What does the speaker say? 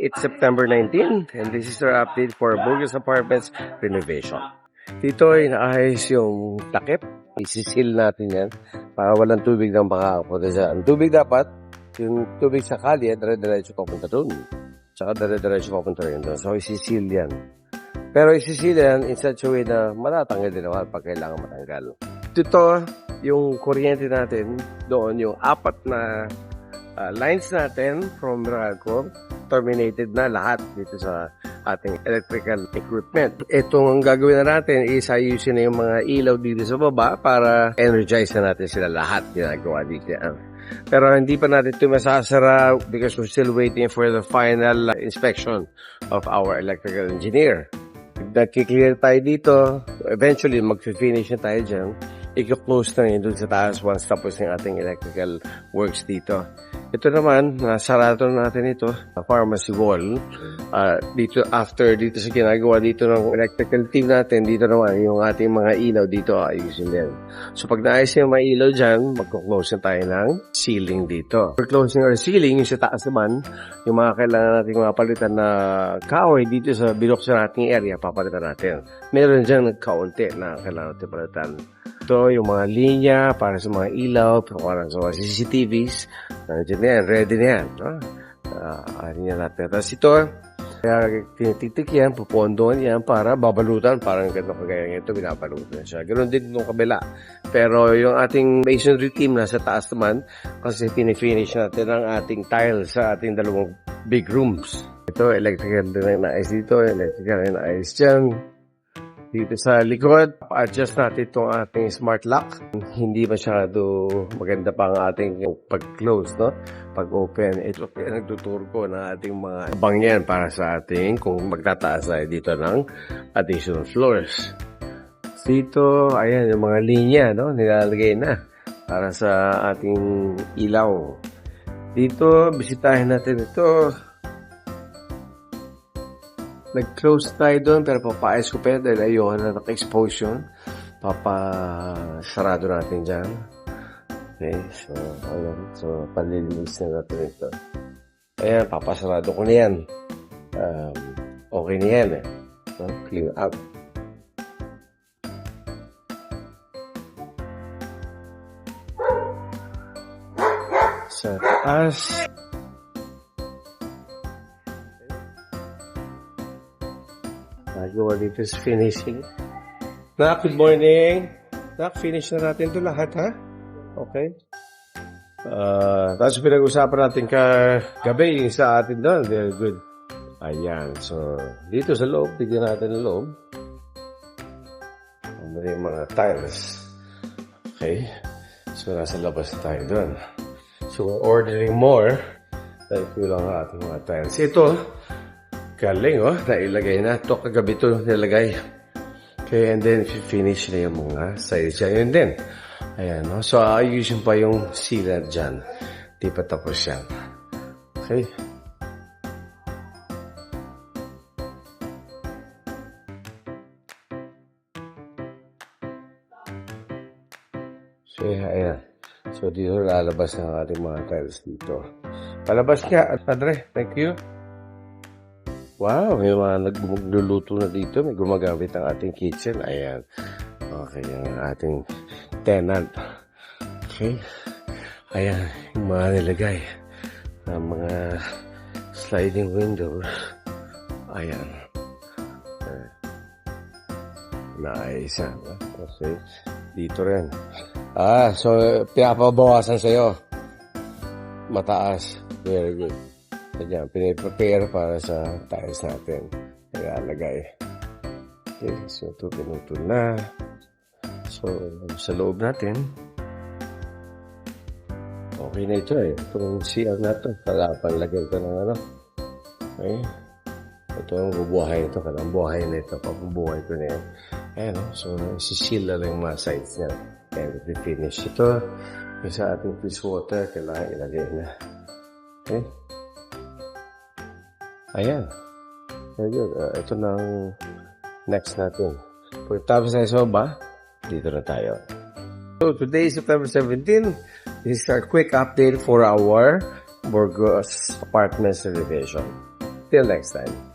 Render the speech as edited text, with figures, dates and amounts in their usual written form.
It's September 19 and this is our update for Burgess Apartments renovation. Dito ay naayos yung takip. Isisil natin yan para walang tubig nang makakapunta dyan. Ang tubig dapat, yung tubig sa kalye, dire-diretso papunta doon. Tsaka dire-diretso papunta rin doon. So isisil yan. Pero isisil yan in such a way na matatanggal din naman pag kailangan matanggal. Dito, yung kuryente natin doon, yung apat na lines natin from Meralco, terminated na lahat dito sa ating electrical equipment. Itong gagawin na natin is ayusin na yung mga ilaw dito sa baba para energize na natin sila lahat ginagawa dito. Pero hindi pa natin ito masasara because we're still waiting for the final inspection of our electrical engineer. Nagkiklear tayo dito, eventually mag-finish na tayo dyan. I-close na yun dun sa taas once tapos yung ating electrical works dito. Ito naman, nasarado natin ito, pharmacy wall. Dito sa ginagawa dito ng electrical team natin, dito naman yung ating mga ilaw dito ayusin din. So pag naayos yung mga ilaw dyan, magko-close na tayo ng ceiling dito. For closing our ceiling, yung sa taas naman, yung mga kailangan natin mapalitan na kahoy dito sa binuksan nating area, papalitan natin. Meron dyan kaunti na kailangan natin palitan. Ito, yung mga linya para sa mga ilaw, para sa mga CCTVs, nandiyan na yan, ready na yan. Ano yan natin. Tapos ito, kaya tinititik yan, pupondoan yan para babalutan, parang gano'n kagaya ito, binabalutan siya. Ganoon din itong kabila. Pero yung ating masonry team nasa taas naman, kasi pinifinish natin ang ating tiles sa ating dalawang big rooms. Ito, electrical din na ayos dito, electrical na ayos dyan. Dito sa likod, adjust natin itong ating smart lock. Hindi masyado maganda pa ang ating pag-close, no? Pag-open. Ito kaya nagtuturo ko ng ating mga bangyan para sa ating kung magtataas tayo dito ng additional floors. Dito, ayan, yung mga linya, no? Nilalagay na para sa ating ilaw. Dito, bisitahin natin ito. Nag-close tayo doon pero papaayos ko pa yun dahil ayoko na naka-expose yun. Papasarado natin dyan. Okay, so ayan. So, palilinis na natin ito. Ayan, papasarado ko na yan. Okay na yan eh. So, clean up. Sa taas. Nagawa dito is finishing. Nak, good morning. Nak, finish na natin ito lahat, ha? Okay. Tapos pinag-usapan natin kagabi sa atin doon. Very good. Ayan. So, dito sa loob, tignan natin ang loob. Ano yung mga tiles. Okay. So, nasa labas na tayo doon. So, we're ordering more. Dahil kulang ang ating mga tiles. Ito, galing, nailagay na. Ito, kagabi ito nilagay. Okay, and then, finish na yung mga sides dyan. Yun din. Ayan, no? So, ayusin pa yung sealant dyan. Di pa tapos yan. Okay. So, ayan. So, dito lalabas ng ating mga tiles dito. Palabas ka, Andre. Thank you. Wow, may mga nagluluto na dito. May gumagamit ang ating kitchen. Ayan. Okay, ang ating tenant. Okay. Ayan, yung mga nilagay ng mga sliding windows. Ayan. Naayos. Okay. Dito rin. So, pinapabawasan sa'yo. Mataas. Very good. Ayan, piniprepare para sa tiles natin. Ilalagay. Okay, so ito pinutol na. So, sa loob natin, okay na ito eh. Itong CR na ito, palagay ko ng ano. Okay. Ito ang bubuhay ito. Kanang buhay na ito. Papabuhay ko na yan. Ayan, so, isisil na lang yung mga sides niya. And finish ito. Sa ating fish water, kailangan ilagay na. Okay. Ayan. Very good. Ito na ang next natin. Pagkatapos na sa baba, dito na tayo. So, today is September 17. This is our quick update for our Burgos Apartments renovation. Until next time.